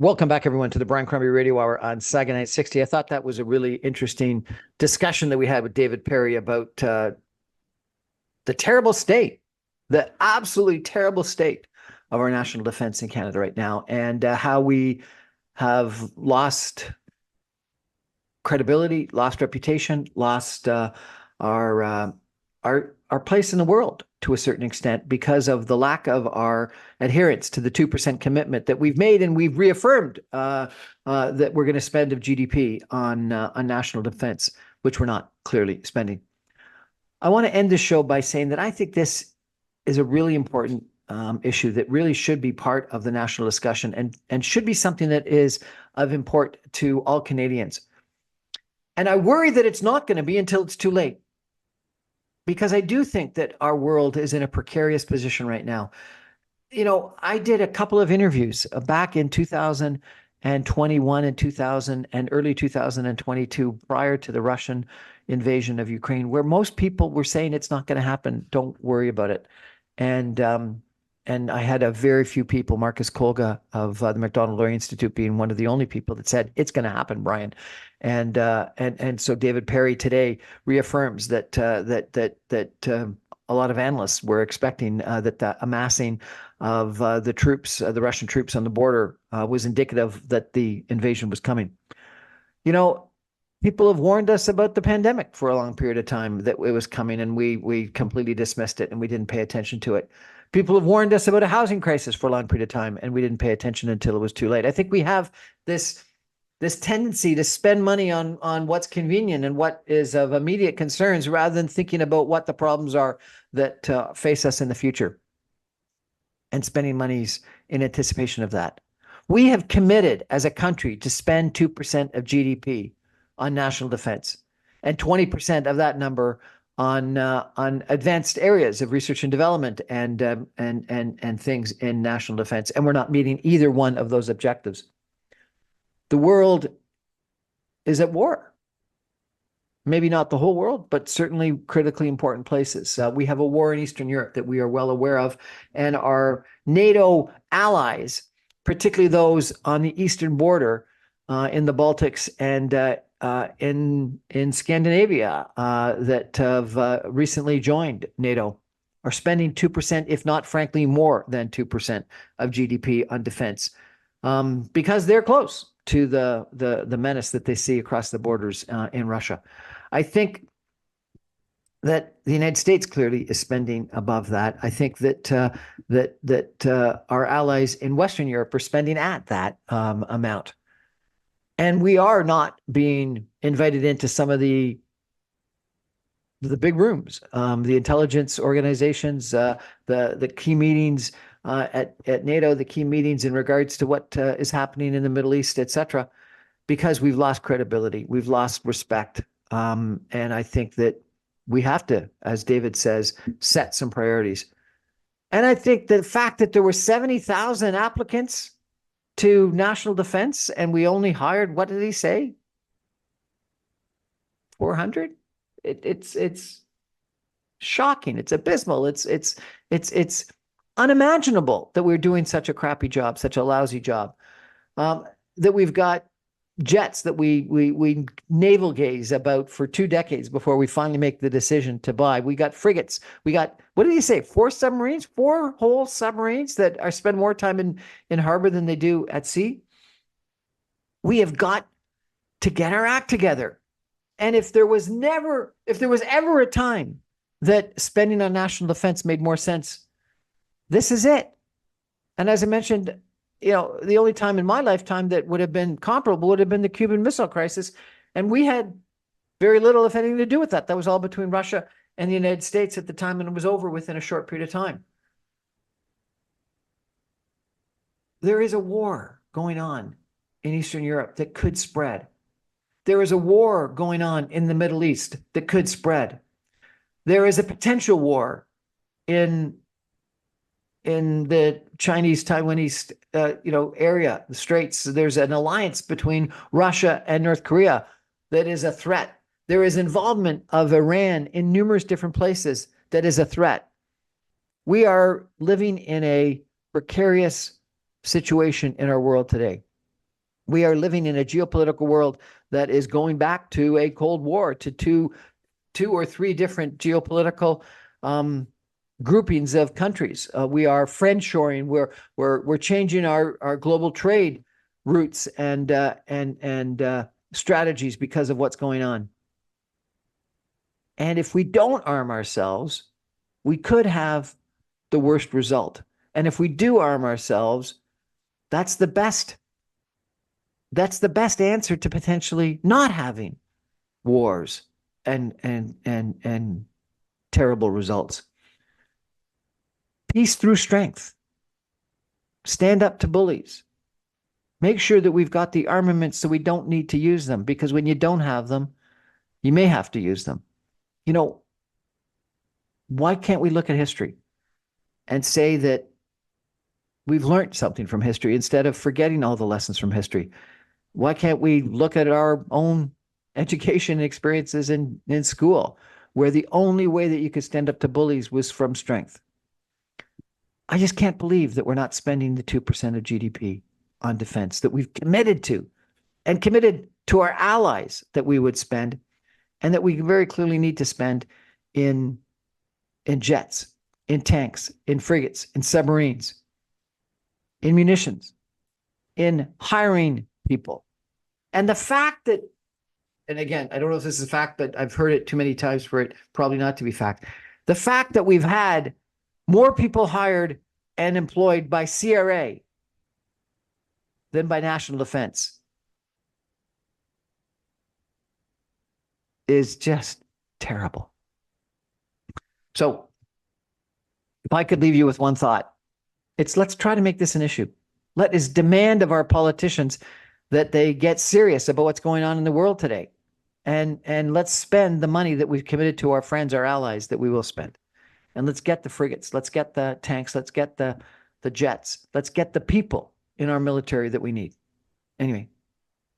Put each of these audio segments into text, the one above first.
Welcome back, everyone, to the Brian Crombie Radio Hour on Saga 960. I thought that was a really interesting discussion that we had with David Perry about the terrible state, the absolutely terrible state of our national defense in Canada right now, and how we have lost credibility, lost reputation, lost our place in the world to a certain extent because of the lack of our adherence to the 2% commitment that we've made, and we've reaffirmed that we're going to spend of GDP on national defense, which we're not clearly spending. I want to end the show by saying that I think this is a really important issue that really should be part of the national discussion and should be something that is of import to all Canadians. And I worry that it's not going to be until it's too late, because I do think that our world is in a precarious position right now. You know, I did a couple of interviews back in 2021 and early 2022, prior to the Russian invasion of Ukraine, where most people were saying it's not going to happen. Don't worry about it. And I had a very few people, Marcus Kolga of the Macdonald Laurier Institute being one of the only people that said it's going to happen, Brian. And so David Perry today reaffirms that a lot of analysts were expecting that the amassing of the troops, the Russian troops on the border, was indicative that the invasion was coming. You know, people have warned us about the pandemic for a long period of time, that it was coming, and we completely dismissed it and we didn't pay attention to it. People have warned us about a housing crisis for a long period of time, and we didn't pay attention until it was too late. I think we have this tendency to spend money on what's convenient and what is of immediate concerns, rather than thinking about what the problems are that face us in the future, and spending monies in anticipation of that. We have committed as a country to spend 2% of GDP on national defense, and 20% of that number on advanced areas of research and development and things in national defense, and we're not meeting either one of those objectives. The world is at war. Maybe not the whole world, but certainly critically important places. We have a war in Eastern Europe that we are well aware of, and our NATO allies, particularly those on the eastern border in the Baltics and in Scandinavia that have recently joined NATO, are spending 2%, if not, frankly, more than 2% of GDP on defense, because they're close to the menace that they see across the borders in Russia. I think that the United States clearly is spending above that. I think that our allies in Western Europe are spending at that amount. And we are not being invited into some of the big rooms, the intelligence organizations, the key meetings at NATO, the key meetings in regards to what is happening in the Middle East, etc., because we've lost credibility, we've lost respect, and I think that we have to, as David says, set some priorities. And I think the fact that there were 70,000 applicants to national defense, and we only hired, what did he say? 400? It's shocking. It's abysmal. It's unimaginable that we're doing such a crappy job, such a lousy job. That we've got jets that we navel gaze about for 2 decades before we finally make the decision to buy. We got frigates. We got, what did he say? 4 submarines? 4 whole submarines that are spend more time in harbor than they do at sea. We have got to get our act together. And if there was ever a time that spending on national defense made more sense, this is it. And as I mentioned, you know, the only time in my lifetime that would have been comparable would have been the Cuban Missile Crisis. And we had very little, if anything, to do with that. That was all between Russia and the United States at the time, and it was over within a short period of time. There is a war going on in Eastern Europe that could spread. There is a war going on in the Middle East that could spread. There is a potential war in the Chinese-Taiwanese area, the Straits. There's an alliance between Russia and North Korea that is a threat. There is involvement of Iran in numerous different places that is a threat. We are living in a precarious situation in our world today. We are living in a geopolitical world that is going back to a Cold War, to two or three different geopolitical groupings of countries. We are friendshoring. We're changing our global trade routes and strategies because of what's going on. And if we don't arm ourselves, we could have the worst result. And if we do arm ourselves, that's the best answer to potentially not having wars and terrible results. Peace through strength. Stand up to bullies. Make sure that we've got the armaments so we don't need to use them, because when you don't have them, you may have to use them. You know, why can't we look at history and say that we've learned something from history instead of forgetting all the lessons from history? Why can't we look at our own education experiences in school, where the only way that you could stand up to bullies was from strength? I just can't believe that we're not spending the 2% of GDP on defense that we've committed to, and committed to our allies that we would spend, and that we very clearly need to spend in jets, in tanks, in frigates, in submarines, in munitions, in hiring people. And the fact that, and again, I don't know if this is a fact, but I've heard it too many times for it probably not to be fact. The fact that we've had more people hired and employed by CRA than by national defense is just terrible. So if I could leave you with one thought, it's let's try to make this an issue. Let us demand of our politicians that they get serious about what's going on in the world today. And let's spend the money that we've committed to our friends, our allies, that we will spend. And let's get the frigates, let's get the tanks, let's get the jets, let's get the people in our military that we need. Anyway,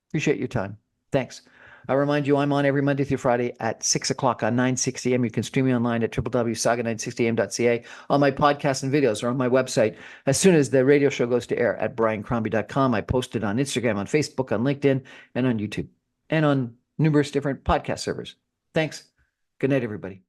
appreciate your time. Thanks. I remind you, I'm on every Monday through Friday at 6 o'clock on 960 AM. You can stream me online at www.saga960am.ca, on my podcasts and videos, or on my website as soon as the radio show goes to air at briancrombie.com. I post it on Instagram, on Facebook, on LinkedIn, and on YouTube, and on numerous different podcast servers. Thanks. Good night, everybody.